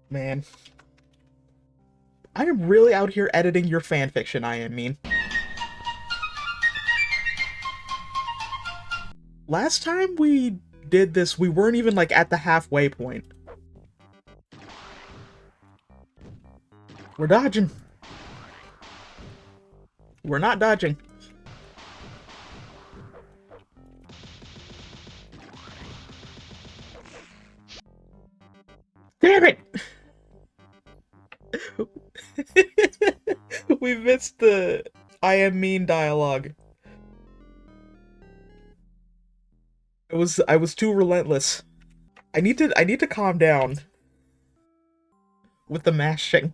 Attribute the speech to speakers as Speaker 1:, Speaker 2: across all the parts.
Speaker 1: Man, I am really out here editing your fanfiction, I am mean. Last time we did this, we weren't even, like, at the halfway point. We're dodging. We're not dodging. Damn it! We missed the I am mean dialogue. I was too relentless. I need to calm down with the mashing.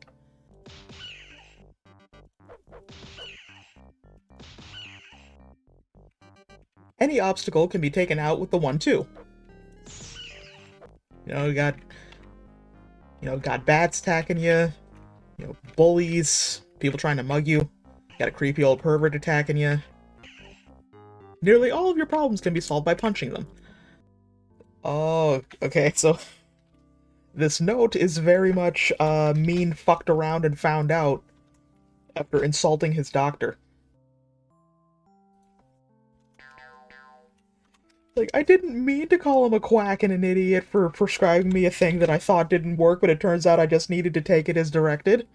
Speaker 1: Any obstacle can be taken out with the 1-2. You got got bats attacking you, bullies, people trying to mug you, got a creepy old pervert attacking you. Nearly all of your problems can be solved by punching them. Oh, okay, so this note is very much Meen fucked around and found out after insulting his doctor. Like, I didn't mean to call him a quack and an idiot for prescribing me a thing that I thought didn't work, but it turns out I just needed to take it as directed.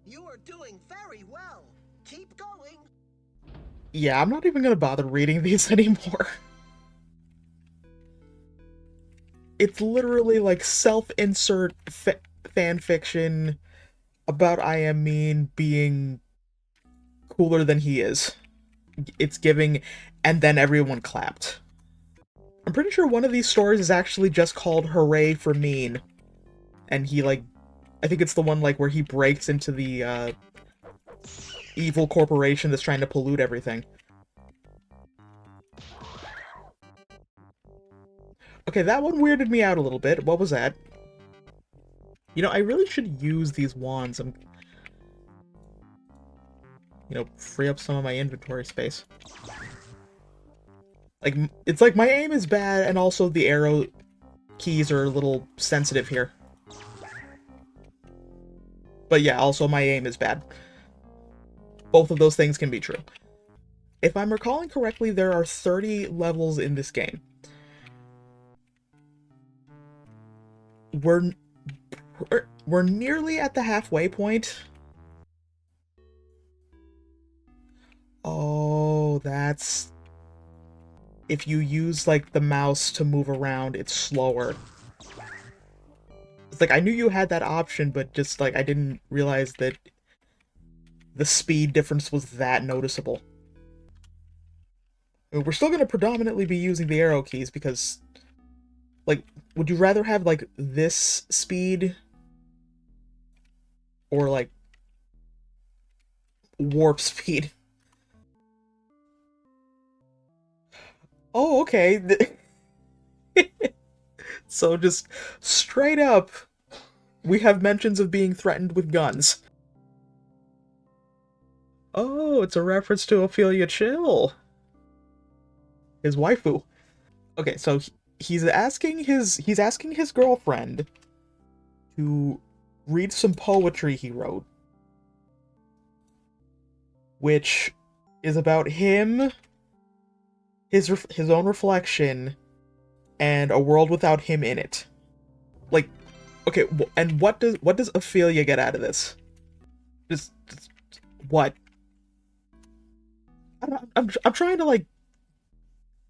Speaker 2: You are doing very well. Keep going.
Speaker 1: Yeah, I'm not even gonna bother reading these anymore. It's literally like self-insert fanfiction about I Am Mean being cooler than he is. It's giving, and then everyone clapped. I'm pretty sure one of these stories is actually just called Hooray for Meen. And he, like, I think it's the one, like, where he breaks into the, evil corporation that's trying to pollute everything. Okay, that one weirded me out a little bit. What was that? I really should use these wands. Free up some of my inventory space. Like, it's like my aim is bad, and also the arrow keys are a little sensitive here. But yeah, also my aim is bad. Both of those things can be true. If I'm recalling correctly, there are 30 levels in this game. We're nearly at the halfway point. Oh, that's... If you use, like, the mouse to move around, it's slower. It's like, I knew you had that option, but just, like, I didn't realize that the speed difference was that noticeable. I mean, we're still going to predominantly be using the arrow keys because, like, would you rather have, like, this speed or, like, warp speed? Oh, okay. So just straight up, we have mentions of being threatened with guns. Oh, it's a reference to Ophelia Chill, his waifu. Okay, so he's asking his girlfriend to read some poetry he wrote, which is about him, his own reflection, and a world without him in it. Like, okay, and what does Ophelia get out of this? Just what? I'm trying to, like,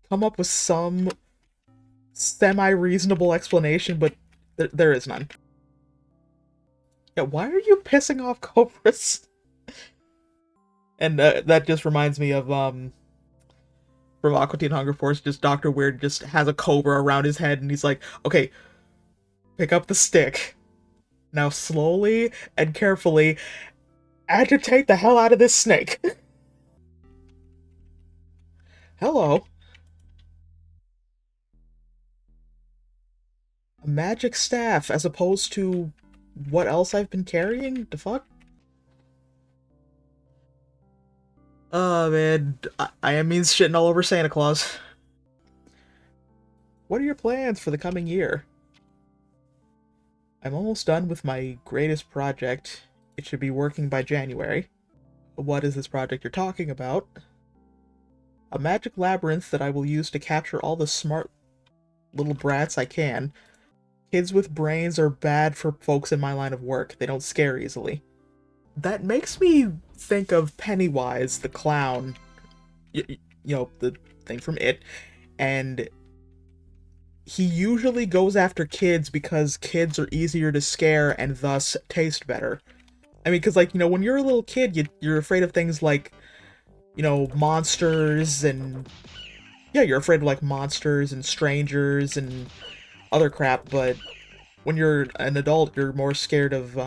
Speaker 1: come up with some semi-reasonable explanation, but there is none. Yeah, why are you pissing off cobras? And that just reminds me of from Aqua Teen Hunger Force. Just Doctor Weird just has a cobra around his head, and he's like, "Okay, pick up the stick. Now slowly and carefully agitate the hell out of this snake." Hello. A magic staff as opposed to what else I've been carrying? The fuck? Oh man, I am means shitting all over Santa Claus. What are your plans for the coming year? I'm almost done with my greatest project. It should be working by January. What is this project you're talking about? A magic labyrinth that I will use to capture all the smart little brats I can. Kids with brains are bad for folks in my line of work. They don't scare easily. That makes me think of Pennywise, the clown. The thing from It. And he usually goes after kids because kids are easier to scare and thus taste better. I mean, because, like, when you're a little kid, you're afraid of things like, monsters and. Yeah, you're afraid of, like, monsters and strangers and other crap, but when you're an adult, you're more scared of,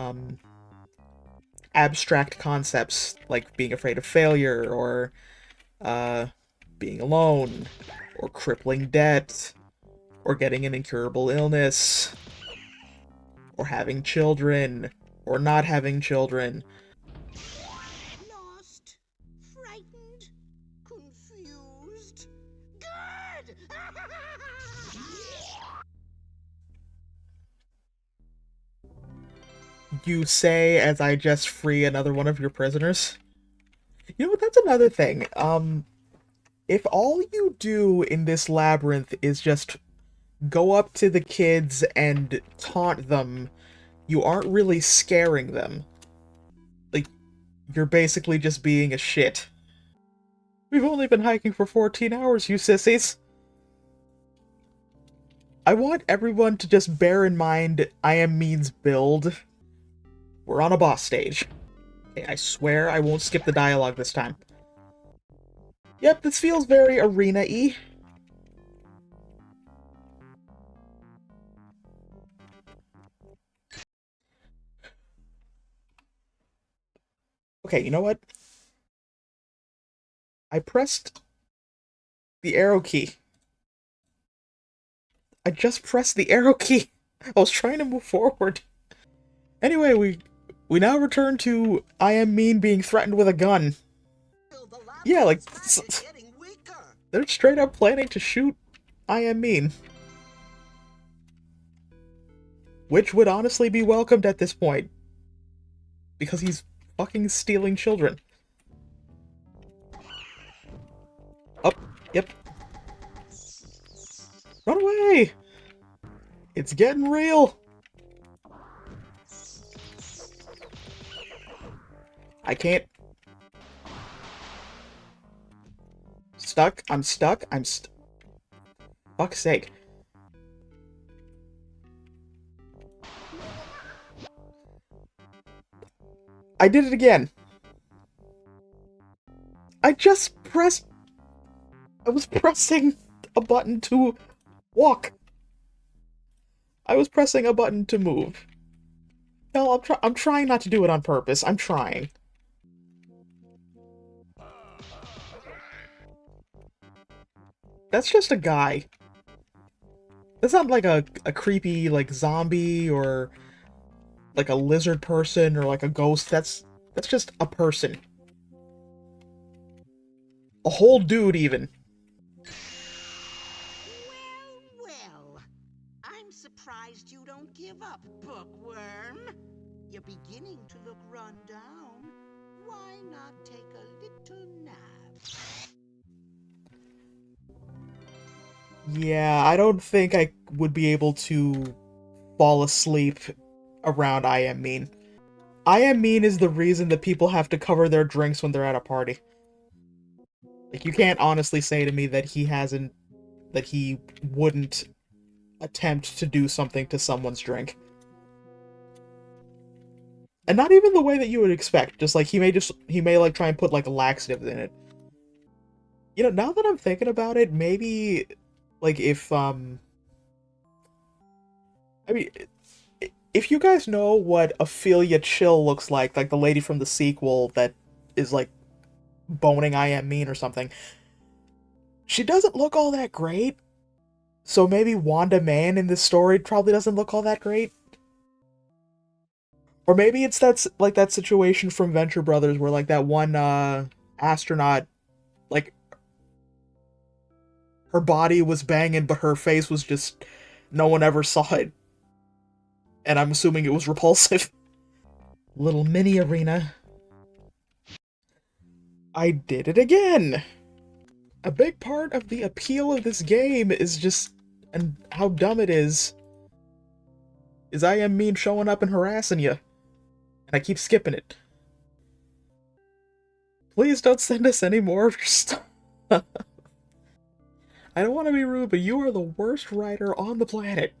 Speaker 1: abstract concepts, like being afraid of failure, or, uh, being alone, or crippling debt, or getting an incurable illness, or having children, or not having children.
Speaker 2: Lost, frightened, confused. Good!
Speaker 1: You say as I just free another one of your prisoners? You know what, that's another thing. If all you do in this labyrinth is just go up to the kids and taunt them, you aren't really scaring them. Like, you're basically just being a shit. We've only been hiking for 14 hours, you sissies. I want everyone to just bear in mind I am Meen's build. We're on a boss stage. Okay, I swear I won't skip the dialogue this time. Yep, this feels very arena-y. Okay, you know what? I pressed the arrow key. I just pressed the arrow key. I was trying to move forward. Anyway, we now return to I am Meen being threatened with a gun.
Speaker 2: The
Speaker 1: Yeah, like,
Speaker 2: labyrinth's path is getting weaker.
Speaker 1: they're straight up planning to shoot I am Meen. Which would honestly be welcomed at this point. Because he's fucking stealing children. Oh, yep. Run away! It's getting real! I can't. Stuck? I'm stuck? Fuck's sake. I did it again. I just pressed. I was pressing a button to walk. I was pressing a button to move. No, I'm trying not to do it on purpose. I'm trying. That's just a guy. That's not like a creepy, like, zombie or like a lizard person or like a ghost. That's just a person. A whole dude, even.
Speaker 2: Well, I'm surprised you don't give up, bookworm. You're beginning to look run down. Why not take a little nap?
Speaker 1: Yeah, I don't think I would be able to fall asleep around I Am Mean. I Am Mean is the reason that people have to cover their drinks when they're at a party. Like, you can't honestly say to me that he wouldn't attempt to do something to someone's drink. And not even the way that you would expect. Just like he may like try and put like a laxative in it. Now that I'm thinking about it, maybe like if I mean if you guys know what Ophelia Chill looks like the lady from the sequel that is like boning I Am Mean or something, she doesn't look all that great. So maybe Wanda Man in this story probably doesn't look all that great. Or maybe it's that situation from Venture Brothers where like that one astronaut, like, her body was banging but her face was just, no one ever saw it. and I'm assuming it was repulsive. Little mini arena. I did it again! A big part of the appeal of this game is just, and how dumb it is I am Meen showing up and harassing you. And I keep skipping it. Please don't send us any more of your stuff. I don't want to be rude, but you are the worst writer on the planet.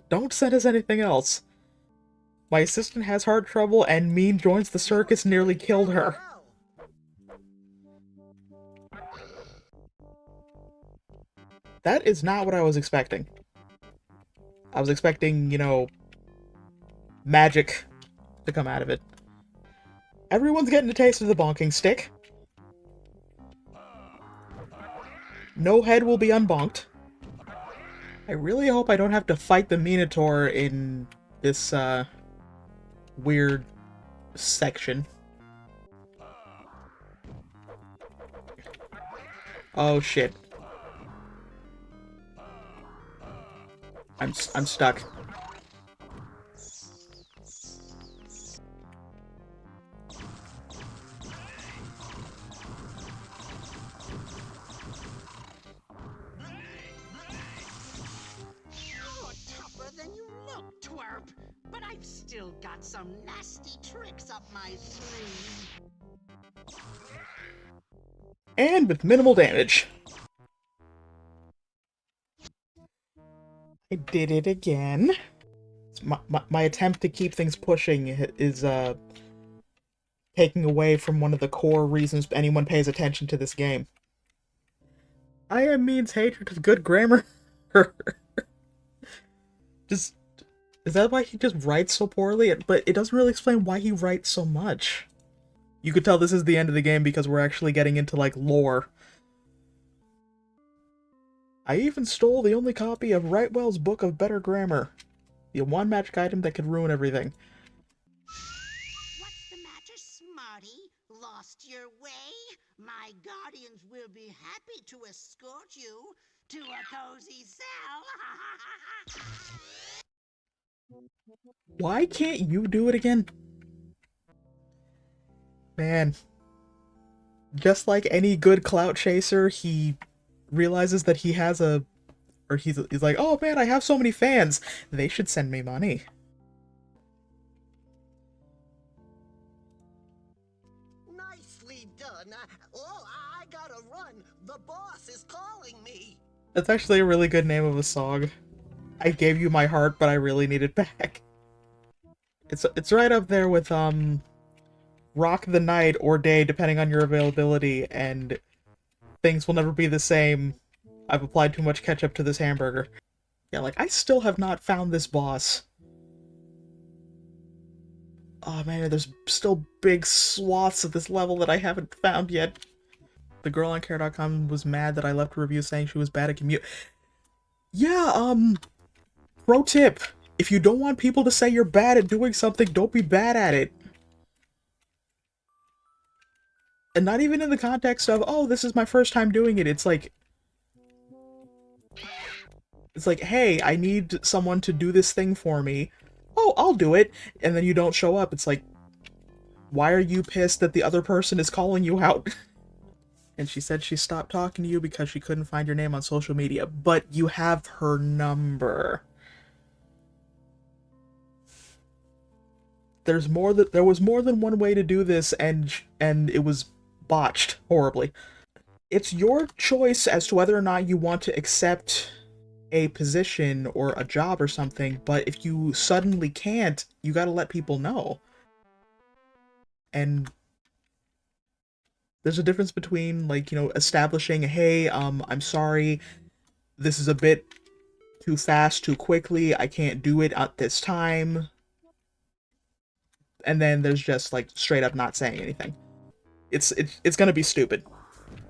Speaker 1: Don't send us anything else. My assistant has heart trouble, and Meen joins the circus and nearly killed her. That is not what I was expecting. I was expecting, you know, magic to come out of it. Everyone's getting a taste of the bonking stick. No head will be unbonked. I really hope I don't have to fight the Minotaur in this, weird section. Oh shit. I'm stuck.
Speaker 2: You're tougher than you look, twerp. But I've still got some nasty tricks up my sleeve.
Speaker 1: And with minimal damage. I did it again. My attempt to keep things pushing is, taking away from one of the core reasons anyone pays attention to this game. I am Meen's hatred of good grammar. Just, is that why he just writes so poorly? But it doesn't really explain why he writes so much. You could tell this is the end of the game because we're actually getting into, like, lore. I even stole the only copy of Wrightwell's Book of Better Grammar. The one magic item that could ruin everything.
Speaker 2: What's the matter, Smarty? Lost your way? My guardians will be happy to escort you to a cozy cell.
Speaker 1: Why can't you do it again? Man. Just like any good clout chaser, he realizes that he has a... Or he's like, oh man, I have so many fans. They should send me money.
Speaker 2: Nicely done. Oh, I gotta run. The boss is calling me.
Speaker 1: That's actually a really good name of a song. I gave you my heart, but I really need it back. It's right up there with, Rock the Night or Day, depending on your availability, and Things Will Never Be the Same. I've applied too much ketchup to this hamburger. Yeah, like, I still have not found this boss. Oh man, there's still big swaths of this level that I haven't found yet. The girl on care.com was mad that I left a review saying she was bad at commute. Yeah, pro tip. If you don't want people to say you're bad at doing something, don't be bad at it. And not even in the context of, oh, this is my first time doing it. It's like, hey, I need someone to do this thing for me. Oh, I'll do it. And then you don't show up. It's like, why are you pissed that the other person is calling you out? And she said she stopped talking to you because she couldn't find your name on social media. But you have her number. There was more than one way to do this, and it was botched horribly. It's your choice as to whether or not you want to accept a position or a job or something, but if you suddenly can't, you gotta let people know. And there's a difference between, like, you know, establishing, hey, I'm sorry, this is a bit too fast, too quickly, I can't do it at this time. And then there's just, like, straight up not saying anything. It's gonna be stupid.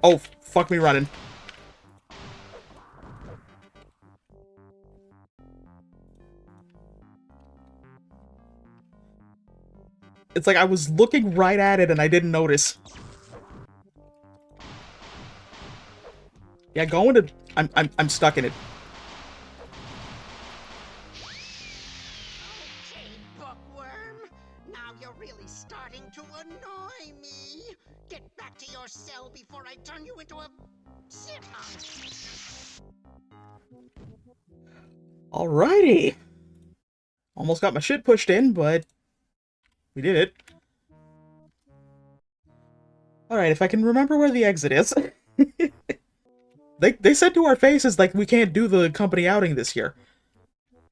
Speaker 1: Oh, fuck me running. It's like I was looking right at it and I didn't notice. Yeah, go into... I'm stuck in it.
Speaker 2: Okay, you're really starting to annoy me. Get back to your cell before I turn you into a sit
Speaker 1: Alrighty. Almost got my shit pushed in, but we did it. Alright, if I can remember where the exit is. They said to our faces, like, we can't do the company outing this year.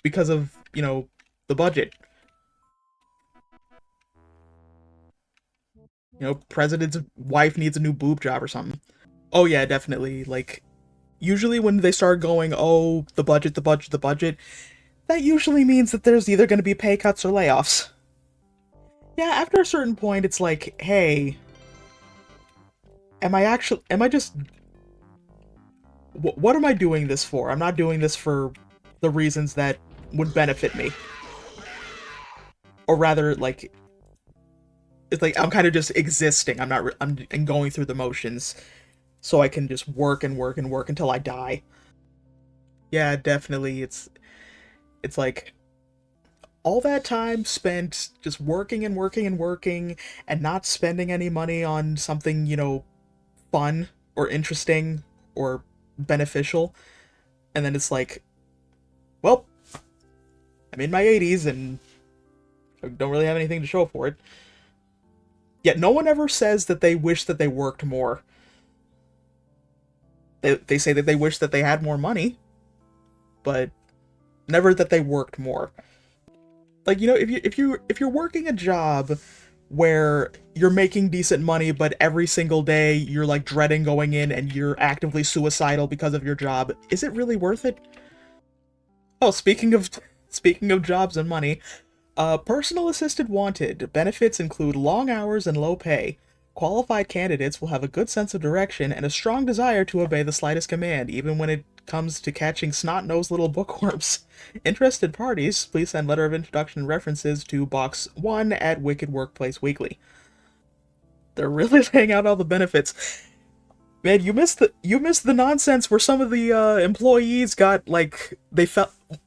Speaker 1: Because of, the budget. President's wife needs a new boob job or something. Oh yeah, definitely. Like, usually when they start going, oh, the budget, the budget, the budget, that usually means that there's either going to be pay cuts or layoffs. Yeah, after a certain point, it's like, hey, am I just, what am I doing this for? I'm not doing this for the reasons that would benefit me. Or rather, like, it's like I'm kind of just existing. I'm going through the motions so I can just work and work and work until I die. Yeah, definitely. It's like all that time spent just working and working and working and not spending any money on something, fun or interesting or beneficial. And then it's like, well, I'm in my 80s and I don't really have anything to show for it. Yet no one ever says that they wish that they worked more. They say that they wish that they had more money, but never that they worked more. Like, if you're working a job where you're making decent money, but every single day you're like dreading going in and you're actively suicidal because of your job, is it really worth it? Oh, speaking of jobs and money, personal assistant wanted. Benefits include long hours and low pay. Qualified candidates will have a good sense of direction and a strong desire to obey the slightest command, even when it comes to catching snot-nosed little bookworms. Interested parties, please send letter of introduction and references to box 1 at Wicked Workplace Weekly. They're really laying out all the benefits. Man, you missed the nonsense where some of the employees got like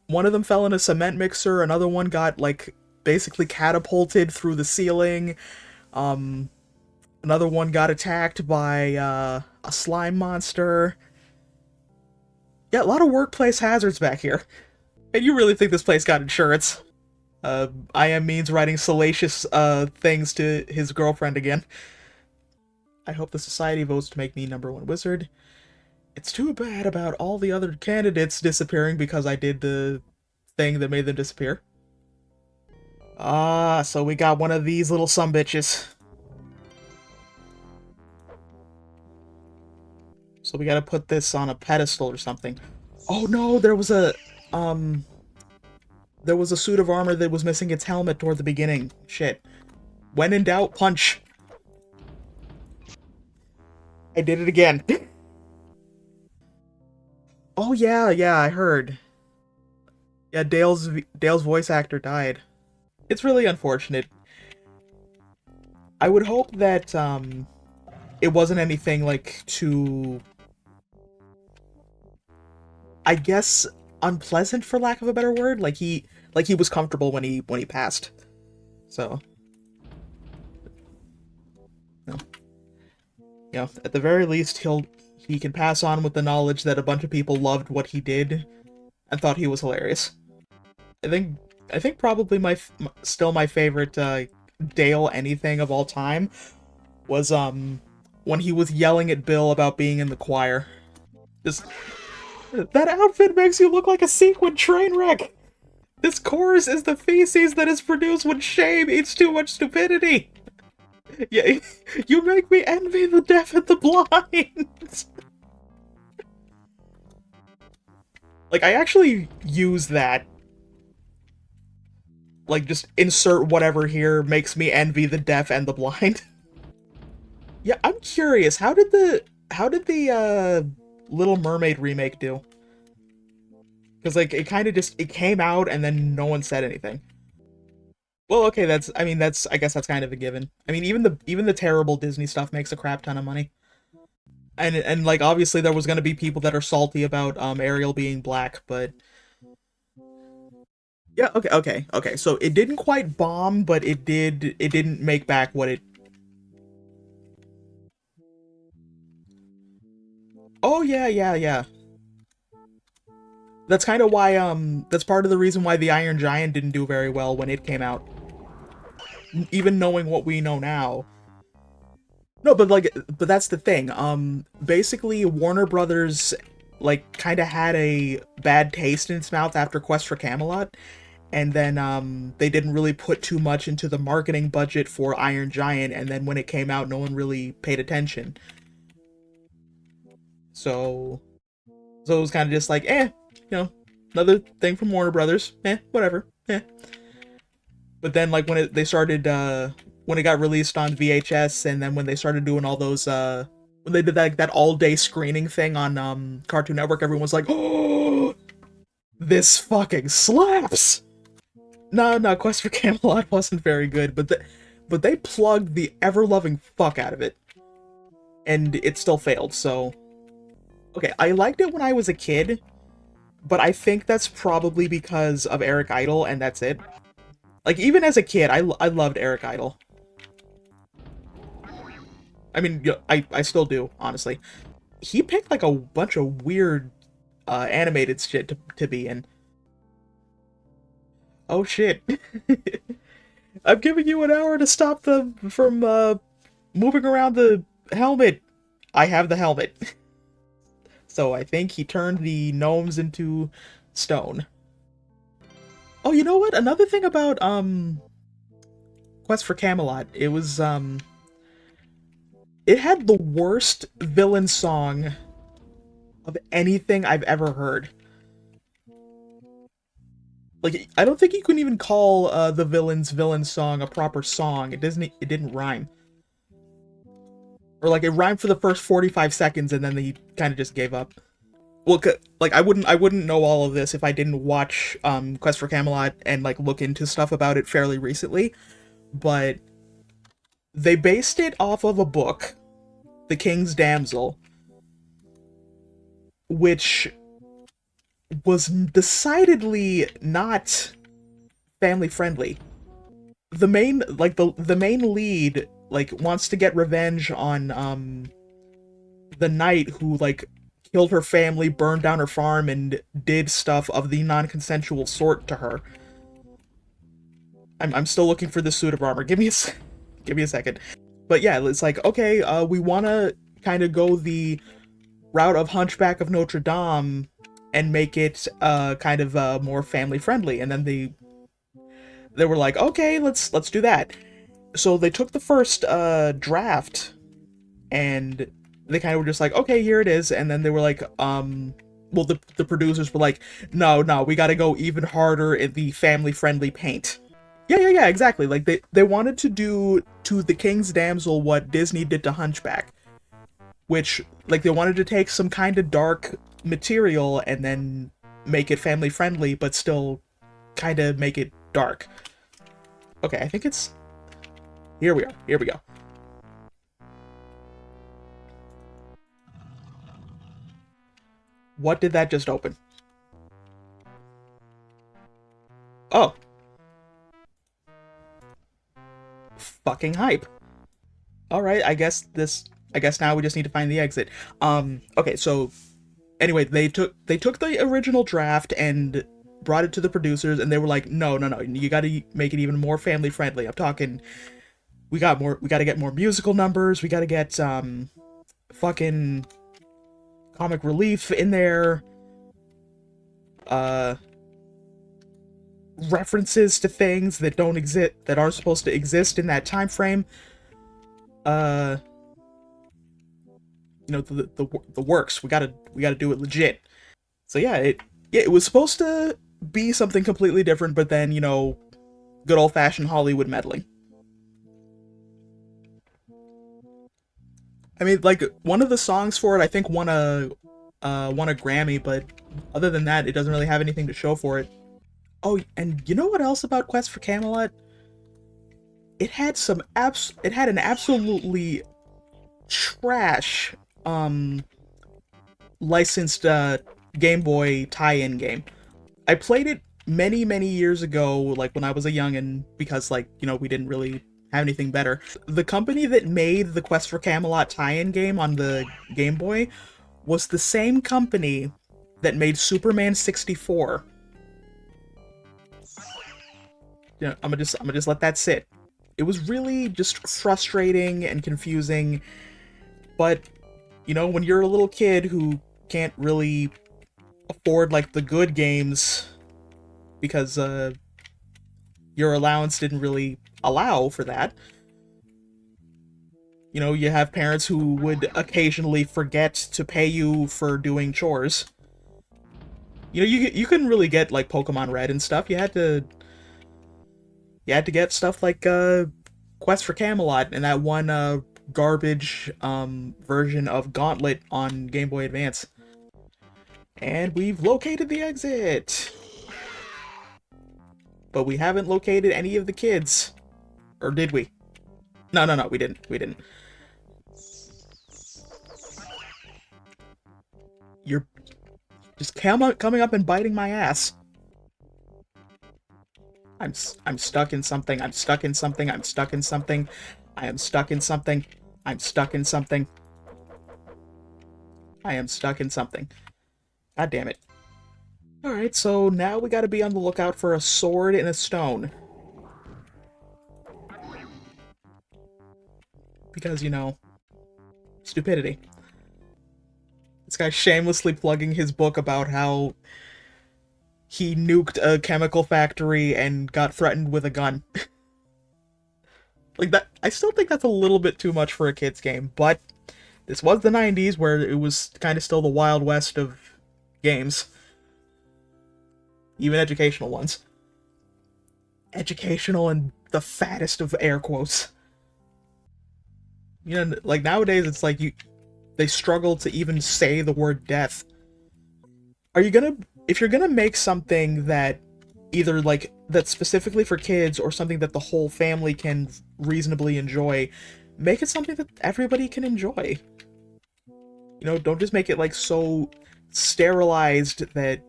Speaker 1: one of them fell in a cement mixer, another one got like basically catapulted through the ceiling. Um, Another one got attacked by a slime monster. Yeah, a lot of workplace hazards back here. And you really think this place got insurance? I am Means writing salacious things to his girlfriend again. I hope the society votes to make me #1 wizard. It's too bad about all the other candidates disappearing because I did the thing that made them disappear. Ah, so we got one of these little sumbitches. So we gotta put this on a pedestal or something. Oh no, um, there was a suit of armor that was missing its helmet toward the beginning. Shit. When in doubt, punch. I did it again. Oh yeah, yeah, I heard. Yeah, Dale's voice actor died. It's really unfortunate. I would hope that it wasn't anything like too, I guess, unpleasant for lack of a better word. Like he was comfortable when he passed. So, you know, at the very least he can pass on with the knowledge that a bunch of people loved what he did and thought he was hilarious. I think I think probably still my favorite Dale anything of all time was when he was yelling at Bill about being in the choir. Just that outfit makes you look like a sequin train wreck. This chorus is the feces that is produced when shame eats too much stupidity. Yeah, you make me envy the deaf and the blind. Like, I actually use that. Like, just insert whatever here makes me envy the deaf and the blind. Yeah, I'm curious. How did the Little Mermaid remake do? Because like it kind of just it came out and then no one said anything. Well, okay, that's I guess that's kind of a given. I mean, even the terrible Disney stuff makes a crap ton of money. And like obviously there was gonna be people that are salty about Ariel being black, but Yeah, okay. So it didn't quite bomb, but it didn't make back what it. Oh yeah. That's kind of why that's part of the reason why the Iron Giant didn't do very well when it came out. Even knowing what we know now. No, but that's the thing. Basically Warner Brothers like kind of had a bad taste in its mouth after Quest for Camelot, and then they didn't really put too much into the marketing budget for Iron Giant, and then when it came out no one really paid attention. So so it was kind of just like, another thing from Warner Brothers. Whatever. But then like they started when it got released on VHS, and then when they started doing all those when they did that all day screening thing on Cartoon Network, everyone was like, "Oh, this fucking slaps." No, Quest for Camelot wasn't very good, but they plugged the ever loving fuck out of it, and it still failed. So okay, I liked it when I was a kid, but I think that's probably because of Eric Idle, and that's it. Like even as a kid, I loved Eric Idle. I mean, I still do, honestly. He picked like a bunch of weird animated shit to be in. Oh shit. I'm giving you an hour to stop them from moving around the helmet. I have the helmet. So I think he turned the gnomes into stone. Oh, you know what? Another thing about Quest for Camelot, it had the worst villain song of anything I've ever heard. Like I don't think you can even call the villain's villain song a proper song. It didn't rhyme. Or like it rhymed for the first 45 seconds and then he kind of just gave up. Well, like I wouldn't know all of this if I didn't watch Quest for Camelot and like look into stuff about it fairly recently, but they based it off of a book, The King's Damsel, which was decidedly not family friendly. The main lead like wants to get revenge on the knight who like killed her family, burned down her farm, and did stuff of the non-consensual sort to her. I'm still looking for this suit of armor. Give me a second. But yeah, it's like okay, we want to kind of go the route of Hunchback of Notre Dame and make it kind of more family friendly, and then they were like, okay, let's do that. So they took the first draft and they kind of were just like, okay, here it is, and then they were like, well, the producers were like, no, we got to go even harder in the family friendly paint. Yeah, exactly. Like they wanted to do to the King's Damsel what Disney did to Hunchback, which like they wanted to take some kind of dark material and then make it family friendly, but still kind of make it dark. Okay, I think it's here we are. Here we go. What did that just open? Oh, fucking hype. All right, I guess now we just need to find the exit. Okay, so anyway, they took the original draft and brought it to the producers and they were like, "No. You got to make it even more family friendly. I'm talking we got to get more musical numbers. We got to get fucking comic relief in there. Uh references to things that don't exist that aren't supposed to exist in that time frame. Uh the works. We got to do it legit. So yeah, it was supposed to be something completely different, but then, good old-fashioned Hollywood meddling. I mean, like one of the songs for it I think won a Grammy, but other than that, it doesn't really have anything to show for it. Oh, and you know what else about Quest for Camelot? It had an absolutely trash um licensed Game Boy tie-in game. I played it many, many years ago, like when I was a youngin', because like, we didn't really have anything better. The company that made the Quest for Camelot tie-in game on the Game Boy was the same company that made Superman 64. I'm gonna just let that sit. It was really just frustrating and confusing, but when you're a little kid who can't really afford like the good games because your allowance didn't really allow for that. You have parents who would occasionally forget to pay you for doing chores. You couldn't really get like Pokemon Red and stuff. You had to get stuff like Quest for Camelot and that one garbage version of Gauntlet on Game Boy Advance. And we've located the exit. But we haven't located any of the kids. Or did we? No, no, no, we didn't. We didn't. You're just coming up and biting my ass. I'm stuck in something. I'm stuck in something. I'm stuck in something. I am stuck in something. I'm stuck in something. I am stuck in something. God damn it. Alright, so now we gotta be on the lookout for a sword and a stone. Because, stupidity. This guy's shamelessly plugging his book about how he nuked a chemical factory and got threatened with a gun. Like that, I still think that's a little bit too much for a kid's game, but this was the 90s where it was kind of still the Wild West of games. Even educational ones. Educational and the fattest of air quotes. Like nowadays it's like they struggle to even say the word death. If you're gonna make something that either like that's specifically for kids or something that the whole family can reasonably enjoy, make it something that everybody can enjoy. Don't just make it like so sterilized that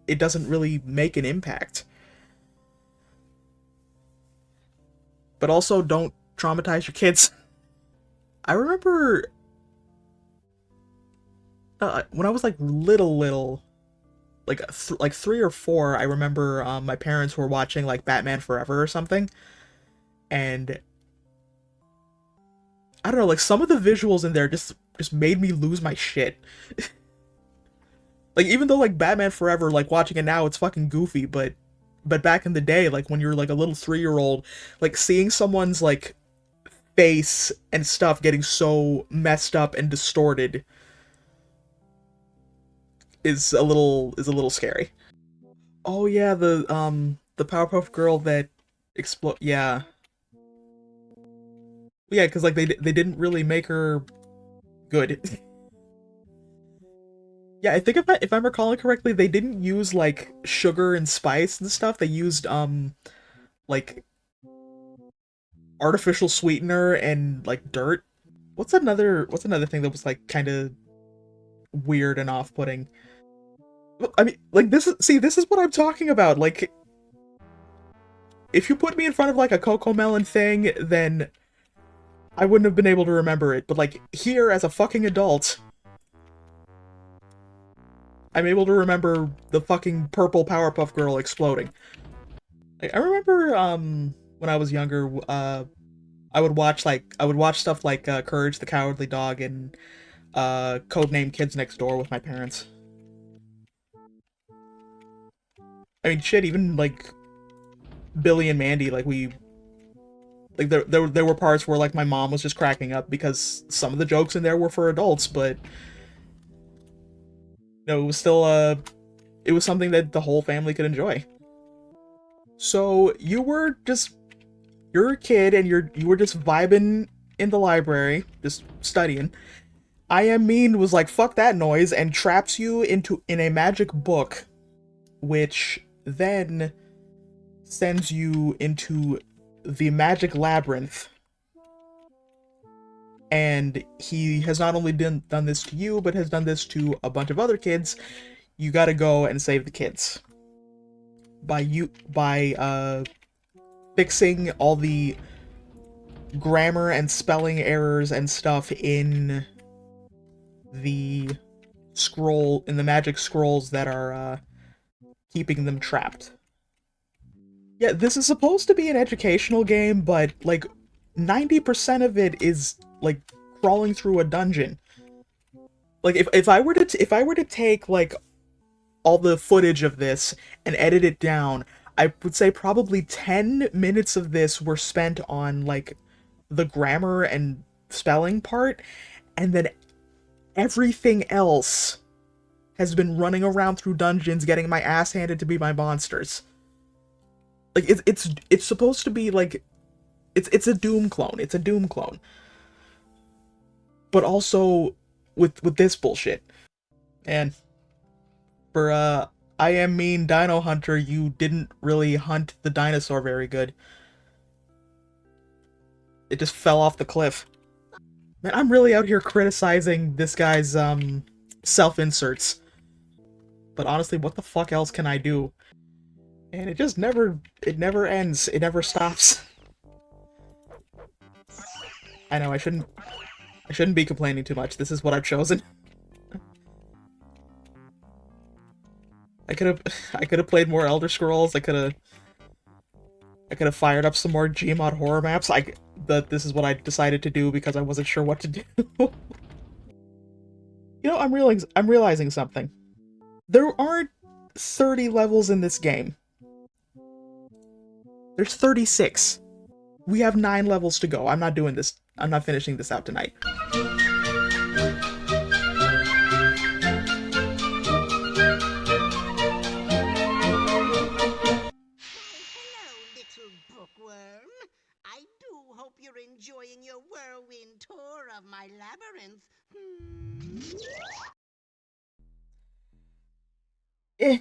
Speaker 1: it doesn't really make an impact. But also don't traumatize your kids. I remember when I was like little, like like 3 or 4. I remember my parents were watching like Batman Forever or something, and I don't know, like some of the visuals in there just made me lose my shit. Like even though like Batman Forever, like watching it now, it's fucking goofy, but back in the day, like when you're like a little 3-year-old, like seeing someone's like face and stuff getting so messed up and distorted is a little scary. Oh yeah, the Powerpuff Girl that explode. Yeah, yeah, because like they didn't really make her good. Yeah, I think if I'm recalling correctly, they didn't use like sugar and spice and stuff. They used like artificial sweetener and like dirt. What's another thing that was like kind of weird and off-putting? I mean, like this is what I'm talking about. Like if you put me in front of like a Coco Melon thing, then I wouldn't have been able to remember it. But like here as a fucking adult, I'm able to remember the fucking purple Powerpuff Girl exploding. I remember when I was younger, I would watch stuff like Courage the Cowardly Dog and Codename Kids Next Door with my parents. I mean, shit, even like Billy and Mandy, like there were parts where like my mom was just cracking up because some of the jokes in there were for adults, but it was still it was something that the whole family could enjoy. So you're a kid and you were just vibing in the library, just studying. I Am Mean was like fuck that noise and traps you in a magic book, which then sends you into the magic labyrinth. And he has not only done this to you, but has done this to a bunch of other kids. You gotta go and save the kids. by fixing all the grammar and spelling errors and stuff the in the magic scrolls that are keeping them trapped. Yeah, this is supposed to be an educational game, but like 90% of it is like crawling through a dungeon. Like if I were to take like all the footage of this and edit it down, I would say probably 10 minutes of this were spent on like the grammar and spelling part, and then everything else has been running around through dungeons getting my ass handed to be my monsters. Like it's supposed to be like it's a Doom clone. It's a Doom clone. But also with this bullshit. And for I am Mean Dino Hunter, you didn't really hunt the dinosaur very good. It just fell off the cliff. Man, I'm really out here criticizing this guy's self-inserts. But honestly, what the fuck else can I do? And it never ends. It never stops. I know I shouldn't be complaining too much. This is what I've chosen. I could have played more Elder Scrolls. I could have fired up some more Gmod horror maps. This is what I decided to do because I wasn't sure what to do. You know, I'm realizing something. There aren't 30 levels in this game. There's 36. We have 9 levels to go. I'm not doing this. I'm not finishing this out tonight.
Speaker 2: Hello, little bookworm. I do hope you're enjoying your whirlwind tour of my labyrinth.
Speaker 1: Eh.